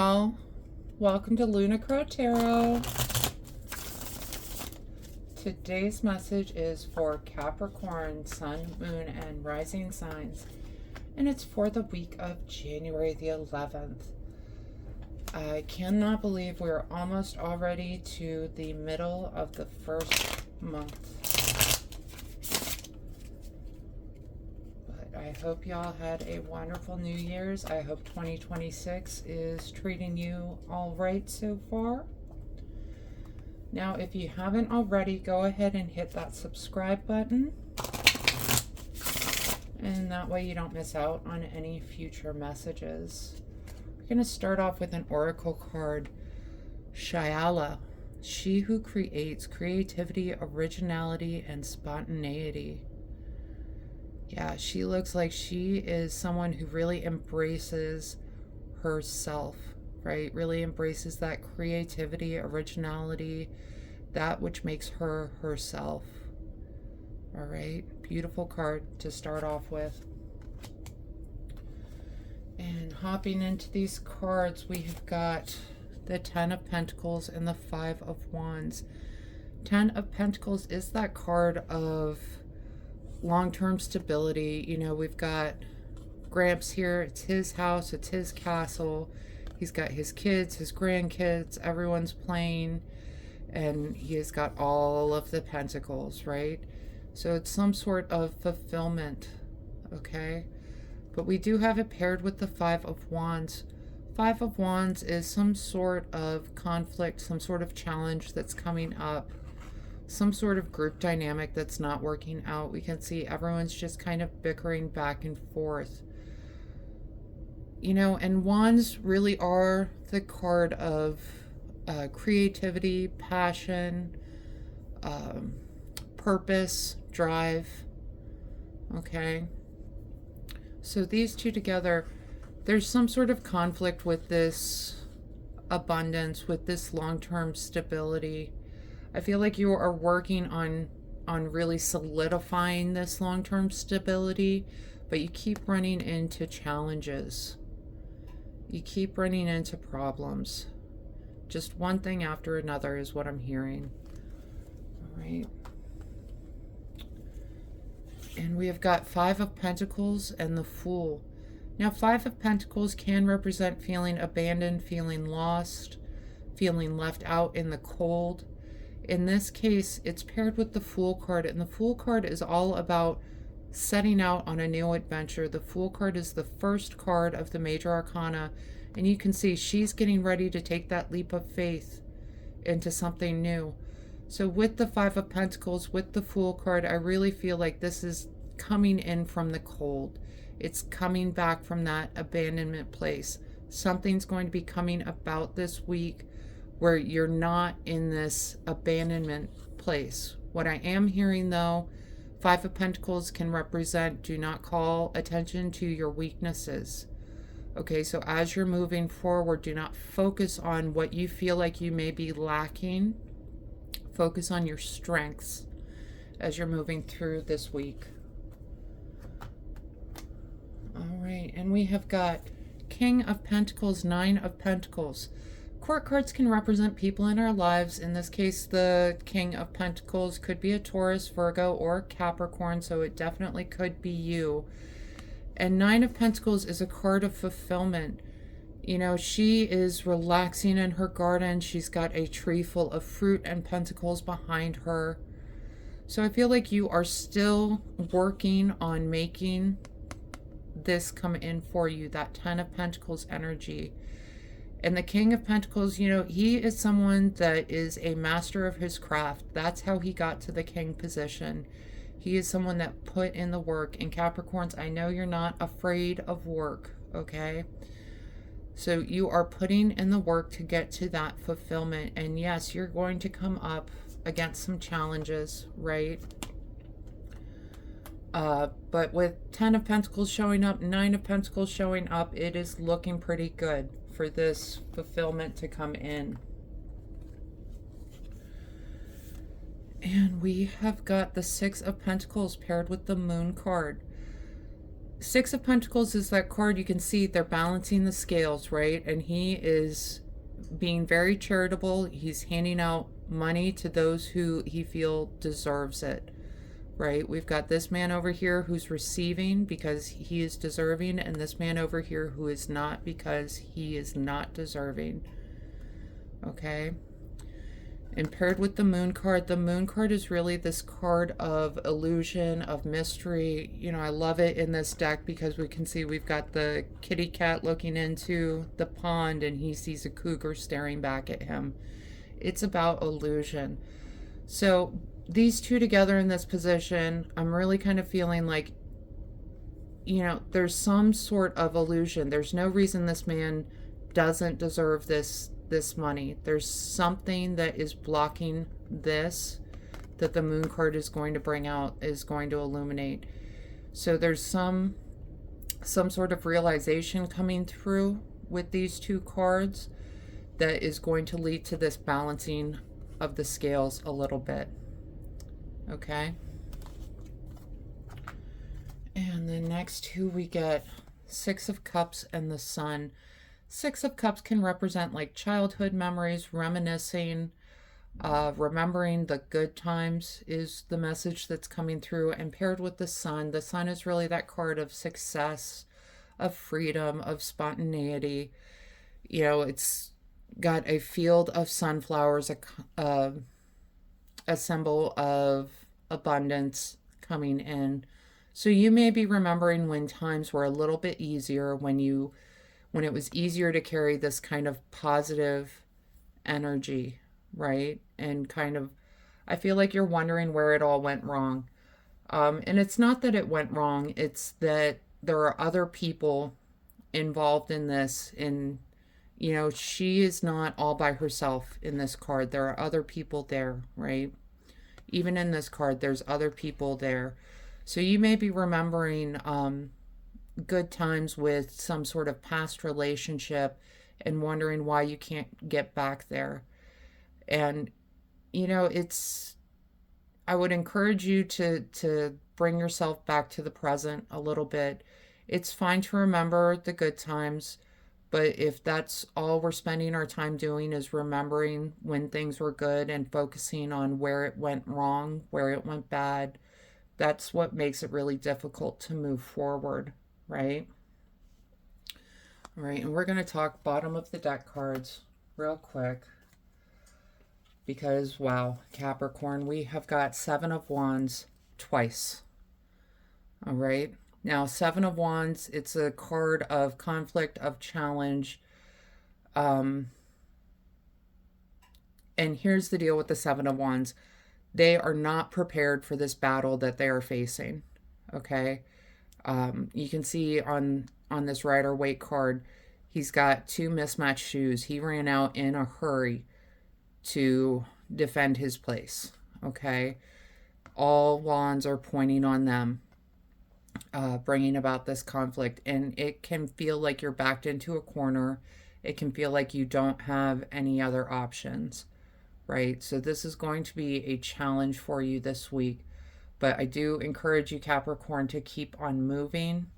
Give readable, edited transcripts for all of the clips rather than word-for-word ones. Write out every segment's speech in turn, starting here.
y'all. Welcome to Lunar Tarot. Today's message is for Capricorn, Sun, Moon, and Rising signs. And it's for the week of January the 11th. I cannot believe we're almost already to the middle of the first month. I hope y'all had a wonderful New Year's. I hope 2026 is treating you all right so far. Now, if you haven't already, go ahead and hit that subscribe button. And that way you don't miss out on any future messages. We're going to start off with an oracle card. Shyala, she who creates creativity, originality, and spontaneity. Yeah, she looks like she is someone who really embraces herself, right? Really embraces that creativity, originality, that which makes her herself. All right, beautiful card to start off with. And hopping into these cards, we have got the 10 of Pentacles and the 5 of Wands. 10 of Pentacles is that card of long-term stability. You know, we've got Gramps here. It's his house, it's his castle. He's got his kids, his grandkids, everyone's playing, and he has got all of the pentacles, right? So it's some sort of fulfillment, okay? But we do have it paired with the 5 of Wands. 5 of Wands is some sort of conflict, some sort of challenge that's coming up, some sort of group dynamic that's not working out. We can see everyone's just kind of bickering back and forth. You know, and Wands really are the card of creativity, passion, purpose, drive. Okay. So these two together, there's some sort of conflict with this abundance, with this long-term stability. I feel like you are working on really solidifying this long-term stability, but you keep running into challenges. You keep running into problems. Just one thing after another is what I'm hearing. All right. And we have got 5 of Pentacles and the Fool. Now, 5 of Pentacles can represent feeling abandoned, feeling lost, feeling left out in the cold. In this case, it's paired with the Fool card, and the Fool card is all about setting out on a new adventure. The Fool card is the first card of the Major Arcana, and you can see she's getting ready to take that leap of faith into something new. So with the 5 of Pentacles, with the Fool card, I really feel like this is coming in from the cold. It's coming back from that abandonment place. Something's going to be coming about this week where you're not in this abandonment place. What I am hearing though, 5 of Pentacles can represent do not call attention to your weaknesses. Okay, so as you're moving forward, do not focus on what you feel like you may be lacking. Focus on your strengths as you're moving through this week. All right, and we have got King of Pentacles, 9 of Pentacles. Court cards can represent people in our lives. In this case, the King of Pentacles could be a Taurus, Virgo, or Capricorn, so it definitely could be you. And 9 of Pentacles is a card of fulfillment. You know, she is relaxing in her garden. She's got a tree full of fruit and pentacles behind her. So I feel like you are still working on making this come in for you, that 10 of Pentacles energy. And the King of Pentacles, you know, he is someone that is a master of his craft. That's how he got to the king position. He is someone that put in the work. And Capricorns, I know you're not afraid of work, okay? So you are putting in the work to get to that fulfillment. And yes, you're going to come up against some challenges, right? But with 10 of Pentacles showing up, 9 of Pentacles showing up, it is looking pretty good for this fulfillment to come in. And we have got the 6 of Pentacles paired with the Moon card. Six of Pentacles is that card. You can see they're balancing the scales, right? And he is being very charitable. He's handing out money to those who he feels deserves it, right? We've got this man over here who's receiving because he is deserving, and this man over here who is not because he is not deserving. Okay? And paired with the moon card is really this card of illusion, of mystery. You know, I love it in this deck because we can see we've got the kitty cat looking into the pond and he sees a cougar staring back at him. It's about illusion. So these two together in this position, I'm really kind of feeling like, you know, there's some sort of illusion. There's no reason this man doesn't deserve this money. There's something that is blocking this that the moon card is going to bring out, is going to illuminate. So there's some sort of realization coming through with these two cards that is going to lead to this balancing of the scales a little bit. Okay? And the next two we get Six of Cups and the Sun. Six of Cups can represent like childhood memories, reminiscing, remembering the good times is the message that's coming through. And paired with the Sun is really that card of success, of freedom, of spontaneity. You know, it's got a field of sunflowers, a symbol of abundance coming in. So you may be remembering when times were a little bit easier, when it was easier to carry this kind of positive energy, right? And kind of, I feel like you're wondering where it all went wrong. And it's not that it went wrong, it's that there are other people involved in this. And, you know, she is not all by herself in this card. There are other people there, right? Even in this card, there's other people there. So you may be remembering good times with some sort of past relationship and wondering why you can't get back there. And, you know, I would encourage you to bring yourself back to the present a little bit. It's fine to remember the good times, but if that's all we're spending our time doing is remembering when things were good and focusing on where it went wrong, where it went bad, that's what makes it really difficult to move forward, right? All right, and we're going to talk bottom of the deck cards real quick because, wow, Capricorn, we have got Seven of Wands twice. All right, now Seven of Wands, it's a card of conflict, of challenge. And here's the deal with the Seven of Wands. They are not prepared for this battle that they are facing, okay? You can see on this Rider-Waite card, he's got two mismatched shoes. He ran out in a hurry to defend his place, okay? All wands are pointing on them, bringing about this conflict. And it can feel like you're backed into a corner. It can feel like you don't have any other options, right? So this is going to be a challenge for you this week. But I do encourage you, Capricorn, to keep on moving,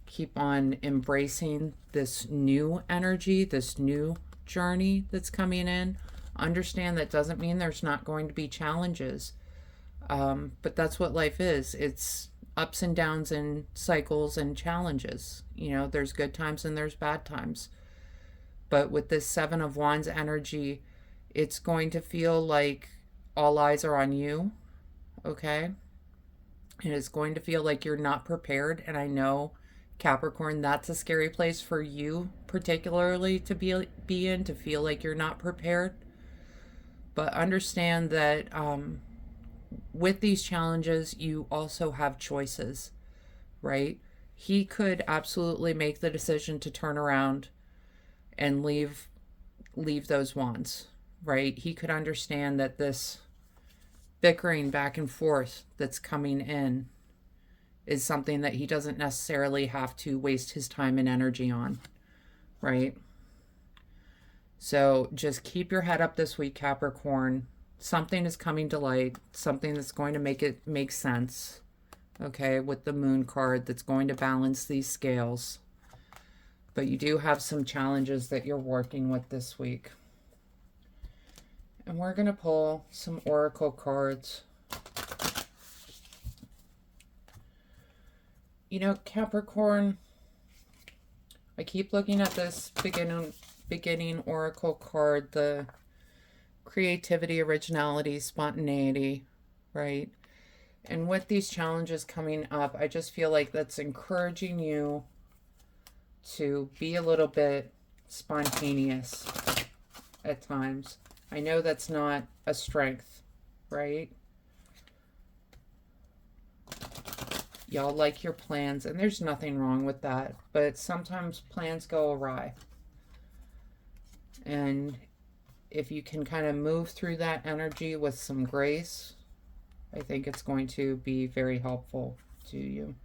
keep on embracing this new energy, this new journey that's coming in. Understand that doesn't mean there's not going to be challenges. But that's what life is. It's ups and downs and cycles and challenges. You know, there's good times and there's bad times. But with this Seven of Wands energy, it's going to feel like all eyes are on you, okay? And it's going to feel like you're not prepared. And I know, Capricorn, that's a scary place for you particularly to be in, to feel like you're not prepared. But understand that with these challenges, you also have choices, right? He could absolutely make the decision to turn around and leave those wands, right? He could understand that this bickering back and forth that's coming in is something that he doesn't necessarily have to waste his time and energy on, right? So just keep your head up this week, Capricorn. Something is coming to light, something that's going to make it make sense, okay, with the moon card that's going to balance these scales. But you do have some challenges that you're working with this week. And we're going to pull some oracle cards. You know, Capricorn, I keep looking at this beginning oracle card, the creativity, originality, spontaneity, right? And with these challenges coming up, I just feel like that's encouraging you to be a little bit spontaneous at times. I know that's not a strength, right? Y'all like your plans, and there's nothing wrong with that, but sometimes plans go awry. And if you can kind of move through that energy with some grace, I think it's going to be very helpful to you.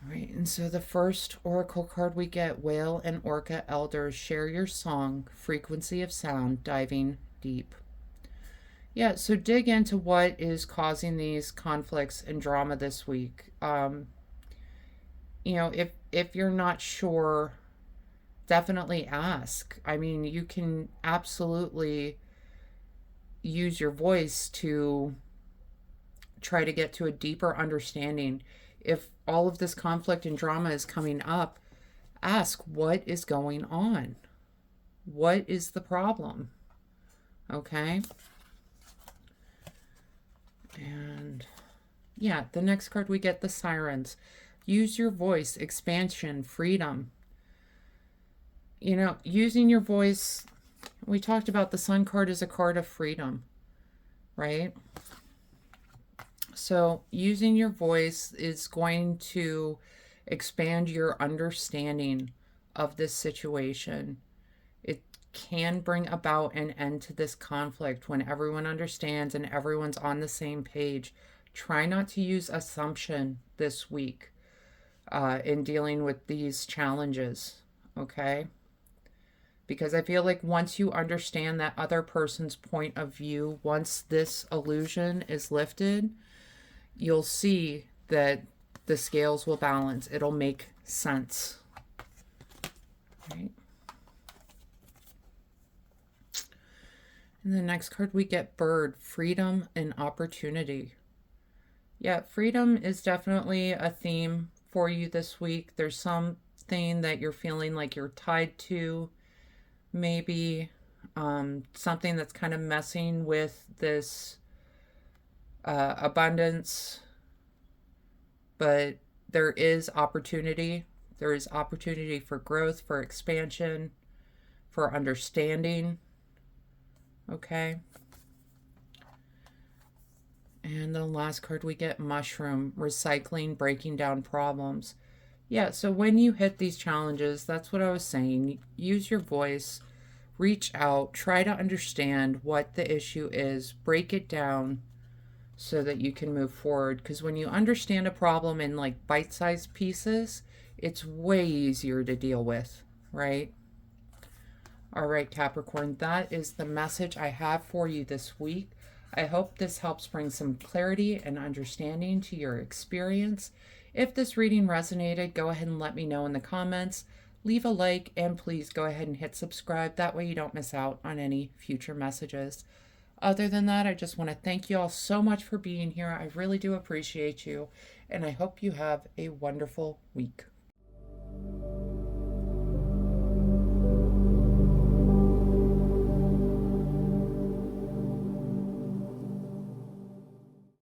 All right, and so the first oracle card we get, Whale and Orca Elders, share your song, frequency of sound, diving deep. Yeah, so dig into what is causing these conflicts and drama this week. You know, if you're not sure, definitely ask. I mean, you can absolutely use your voice to try to get to a deeper understanding. If all of this conflict and drama is coming up, ask, what is going on? What is the problem? Okay? And yeah, the next card we get, the Sirens. Use your voice, expansion, freedom. You know, using your voice, we talked about the Sun card is a card of freedom, right? So using your voice is going to expand your understanding of this situation. It can bring about an end to this conflict when everyone understands and everyone's on the same page. Try not to use assumption this week in dealing with these challenges, okay? Because I feel like once you understand that other person's point of view, once this illusion is lifted, you'll see that the scales will balance. It'll make sense. Right? And the next card we get, Bird, freedom and opportunity. Yeah, freedom is definitely a theme for you this week. There's something that you're feeling like you're tied to, maybe something that's kind of messing with this abundance, but there is opportunity. There is opportunity for growth, for expansion, for understanding. Okay. And the last card we get, Mushroom, recycling, breaking down problems. Yeah, so when you hit these challenges, that's what I was saying. Use your voice, reach out, try to understand what the issue is, break it down so that you can move forward. Because when you understand a problem in like bite-sized pieces, it's way easier to deal with, right? All right, Capricorn, that is the message I have for you this week. I hope this helps bring some clarity and understanding to your experience. If this reading resonated, go ahead and let me know in the comments. Leave a like, and please go ahead and hit subscribe. That way you don't miss out on any future messages. Other than that, I just want to thank you all so much for being here. I really do appreciate you, and I hope you have a wonderful week.